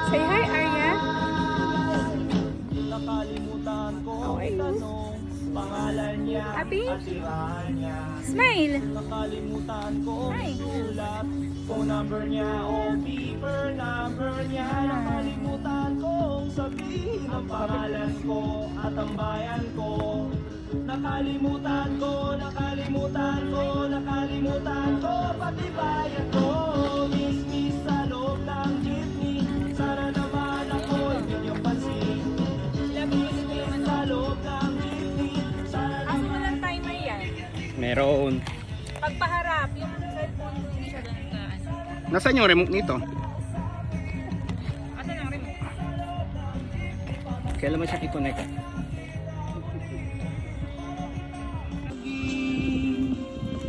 Say hi, Arya. Nakalimutan ko How are you? tanong pangalan niya Happy? at tirahan niya. Smile. Nakalimutan ko Hi. sulat phone number niya o paper number niya. Nakalimutan kong sabihin ang pangalan ko at ang bayan ko. Nakalimutan ko, nakalimutan ko, nakalimutan ko pati bayan ko. Miss sa loob ng jeepney, sana naman ako inyong pansin. Miss sa loob ng jeepney, sana Aso mo lang timer yan. Meron. Pagpaharap, yung cellphone ko hindi siya doon ka. Nasaan yung remote nito? Asan ang remote? Kailan mo siya i-connect?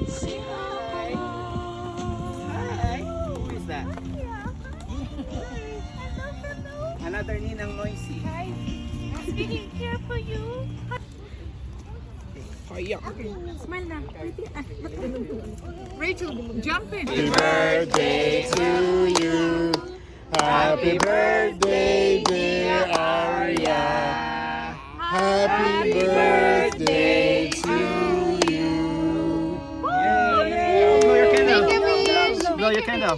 say hi. Hi. Who is that? Another Ninang Noisy. Hi. Speaking here for you. Kaya. Smile na. Rachel, jump in. Happy birthday to you. Happy birthday, dear Arya. Happy birthday to you. Yay! Blow your candle. Blow your candle.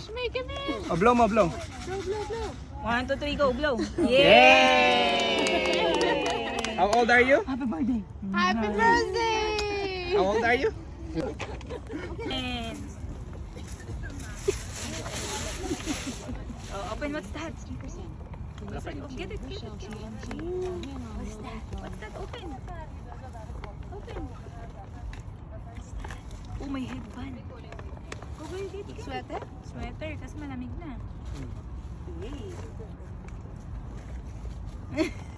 Oh, blow mo, blow. 1, 2, 3, go, blow. Yay! How old are you? Happy birthday. Happy birthday! How old are you? And... Oh, open, what's that? Oh, get it, get it, get it. What's that? What's that? Open. Open. Oh, may headband. Oh, wait, get it. Sweater? Sweater, kasi malamig na.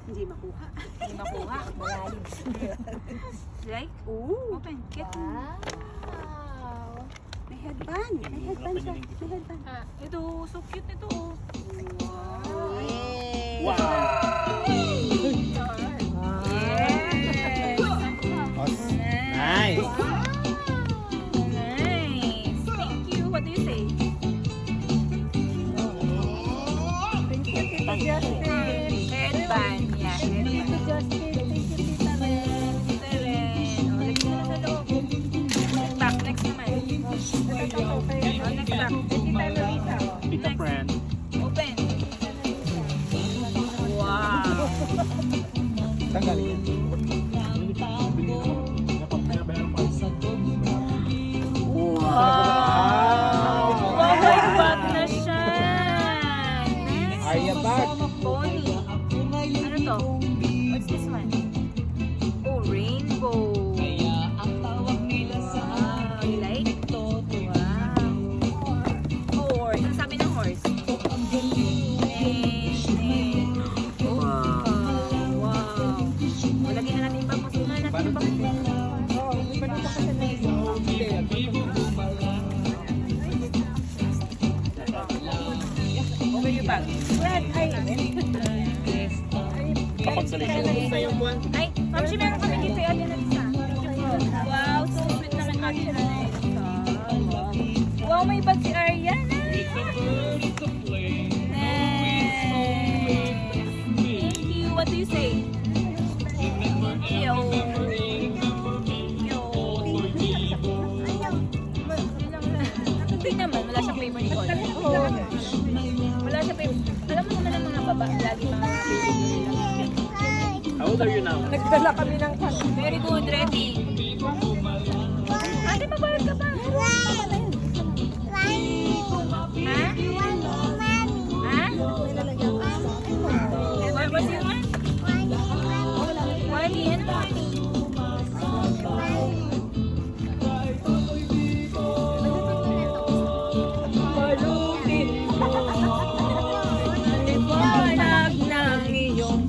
Hindi makuha. Hindi makuha. Malalim. Like? Ooh! Open, get it. Wow! May headband. May headband siya. May headband. Ito, so cute nito. Oh. Yay! Wow! Yes! Nice! Nice! Thank you. What do you say? Thank you, Tita Justin. Headband. Yeah, Thank you, headband. Justin. Thank you, Tita Ren. Ito rin. O, lagyan mo na sa loob. Next back. Next naman. O, next back. Tita Luisa. Pick a friend. Open. Wow. Saan galing yan? Wow! Wow, may bag na siya. Nice. Arya bag. Pony. Ano to? What's this one? Oh, rainbow. Wow, you like? Wow. Horse. Ano sabi ng horse? Wow. Wow. O, lagyan na natin yung bag mo. Sino na natin yung bag mo? Okay yung bag. Kapag sa Ay, ma'am, si meron kami dito. Ate na isa. Wow, so sweet naman ate na isa. Wow, may bag si Arya na. Nice. Thank you. What do you say? Thank you. Thank you. Hindi naman, wala siyang favorite color. Wala siyang favorite. Alam mo naman ang mga baba, lagi mga favorite nila. How old are you now? Nagdala kami ng Very good, ready. Ate, magbayad ka pa. Ha? Ha? What's your one? Wally, ano Wally? Liwanag ng iyong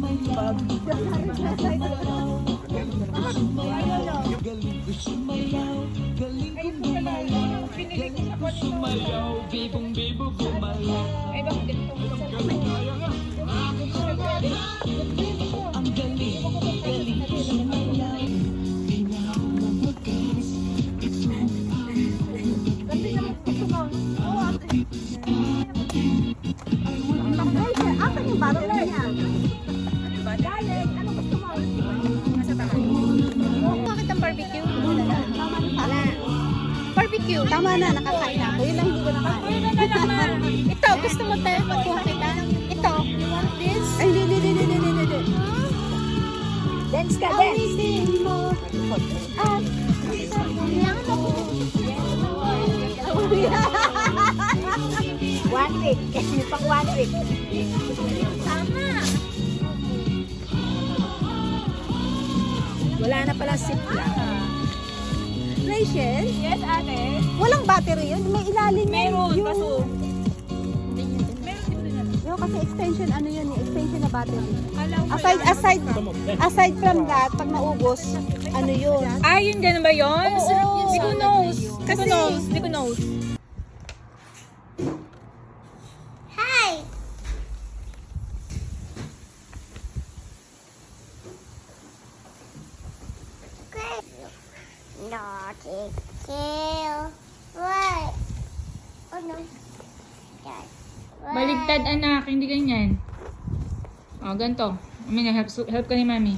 battery niya. Galit, ano gusto mo? Nasa taas. Bakit ang barbecue? Tama na. Barbecue. Tama na, nakakain na ako. Yun lang hindi ko nakain. Pwede na naman. Ito, gusto mo tayo magkuha kita? Ito, you want this? Ay, hindi. Dance ka, dance. One week. Pang 1 week. Tama. Wala na pala sip lang. Rachel, Yes, ate. walang battery yun. May ilalim yan. Meron, Yung- kaso. Meron dito din naman. Yung kasi extension, ano yun, extension na battery. Alam ko Aside from that, pag naubos, ano yun? Ah, yun ganun ba yun? Oo. Hindi ko knows. Kasi- Hindi ko knows. Naughty kill. What? Oh no. Dad. Baligtad anak, hindi ganyan. Oh, ganito. Help ka ni mami.